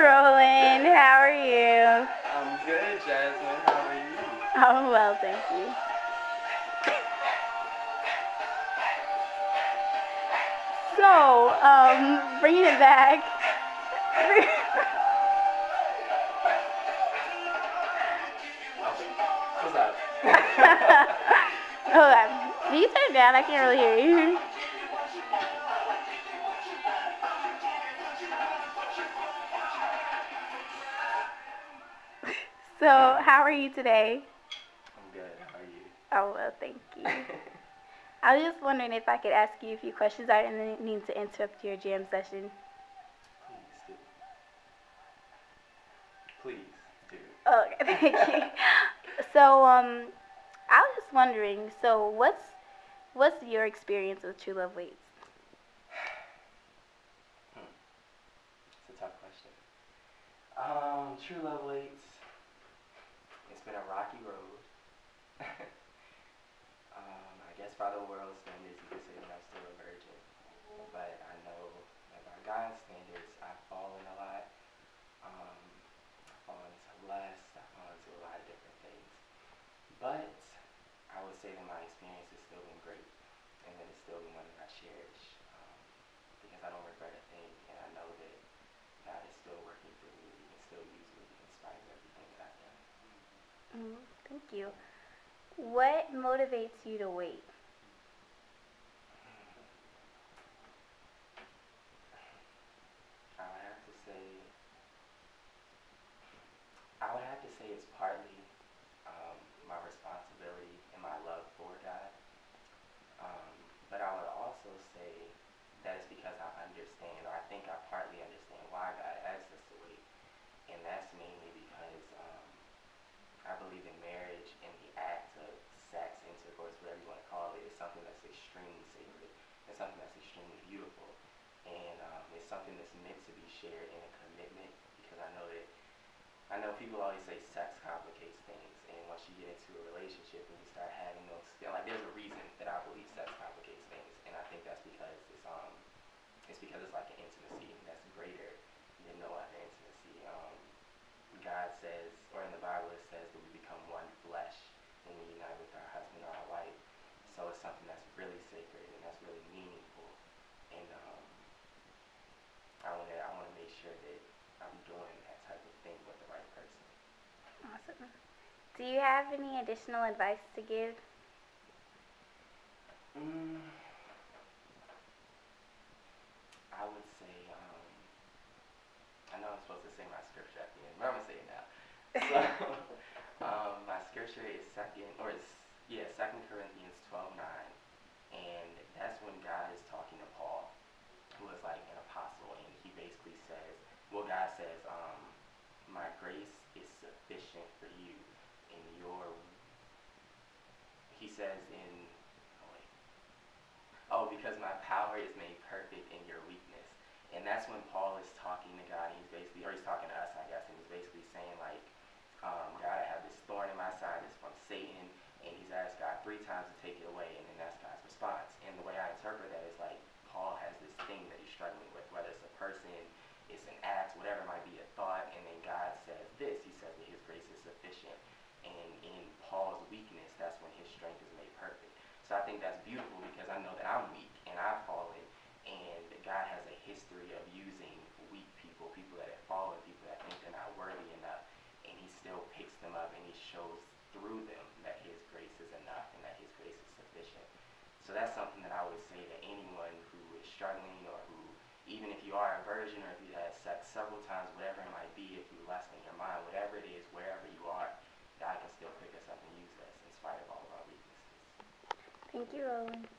Roland. How are you? I'm good, Jasmine. How are you? I'm well, thank you. So, bringing it back. What's up? Hold on. Can you turn it down? I can't really hear you. So, how are you today? I'm good. How are you? Oh, well, thank you. I was just wondering if I could ask you a few questions. I didn't mean to interrupt your jam session. Please do. Okay, thank you. So, I was just wondering, so what's your experience with True Love Waits? It's a tough question. True Love Waits. It's been a rocky road. I guess by the world's standards, you could say that I'm still a virgin. But I know that by God's standards, I've fallen a lot. I've fallen into lust. I've fallen into a lot of different things. But I would say that my experience has still been great, and that it's still been one that I cherish, because I don't regret a thing, and I know that God is still working through me. He can still use me in spite of everything that I've done. Thank you. What motivates you to wait? I would have to say it's partly my responsibility and my love for God. But I would also say that it's because I understand, or I think I partly understand why God asks us to wait. And that's mainly because I believe in marriage and the act of sex, intercourse, whatever you want to call it, is something that's extremely sacred. It's something that's extremely beautiful. And it's something that's meant to be shared in a commitment, because I know people always say sex complicates things, and once you get into a relationship and you start having those, like, there's a reason that I believe sex complicates things, and I think that's because it's like an intimacy that's greater than no other intimacy. God says, or in the Bible it says that we become one flesh when we unite with our husband or our wife. So it's something that's really sacred and that's really meaningful, and I want to make sure that I'm doing that type of thing with the right person. Awesome. Do you have any additional advice to give? I would say, I know I'm supposed to say my scripture at the end, but I'm going to say it now. So, my scripture is 2 Corinthians 12:9, and that's when God is talking to Paul, who was like an apostle, and he basically says, well, God says, my grace is sufficient for you in he says because my power is made perfect in your weakness. And that's when Paul is talking to God, and he's talking to us, I guess, and he's basically saying, like, God, I have this thorn in my side, it's from Satan, and he's asked God 3 times to take it away, and then that's God's response. And the way I interpret that is like, Paul has this thing that he's struggling with, whether it's a person, it's an act, whatever it might be, a thought, and then God says this, he says that his grace is sufficient. And in Paul's weakness, that's when his strength is made perfect. So I think that's beautiful, because I know that I'm weak, and I've fallen, and God has a history of using weak people, people that have fallen, people that think they're not worthy enough, and he still picks them up, and he shows through them that his grace is enough and that his grace is sufficient. So that's something that I would say to anyone who is struggling, or who, even if you are a virgin, or if you had sex several times, whatever it might be, if you lust in your mind, whatever it is, wherever you are, God can still pick us up and use us in spite of all of our weaknesses. Thank you, Roland.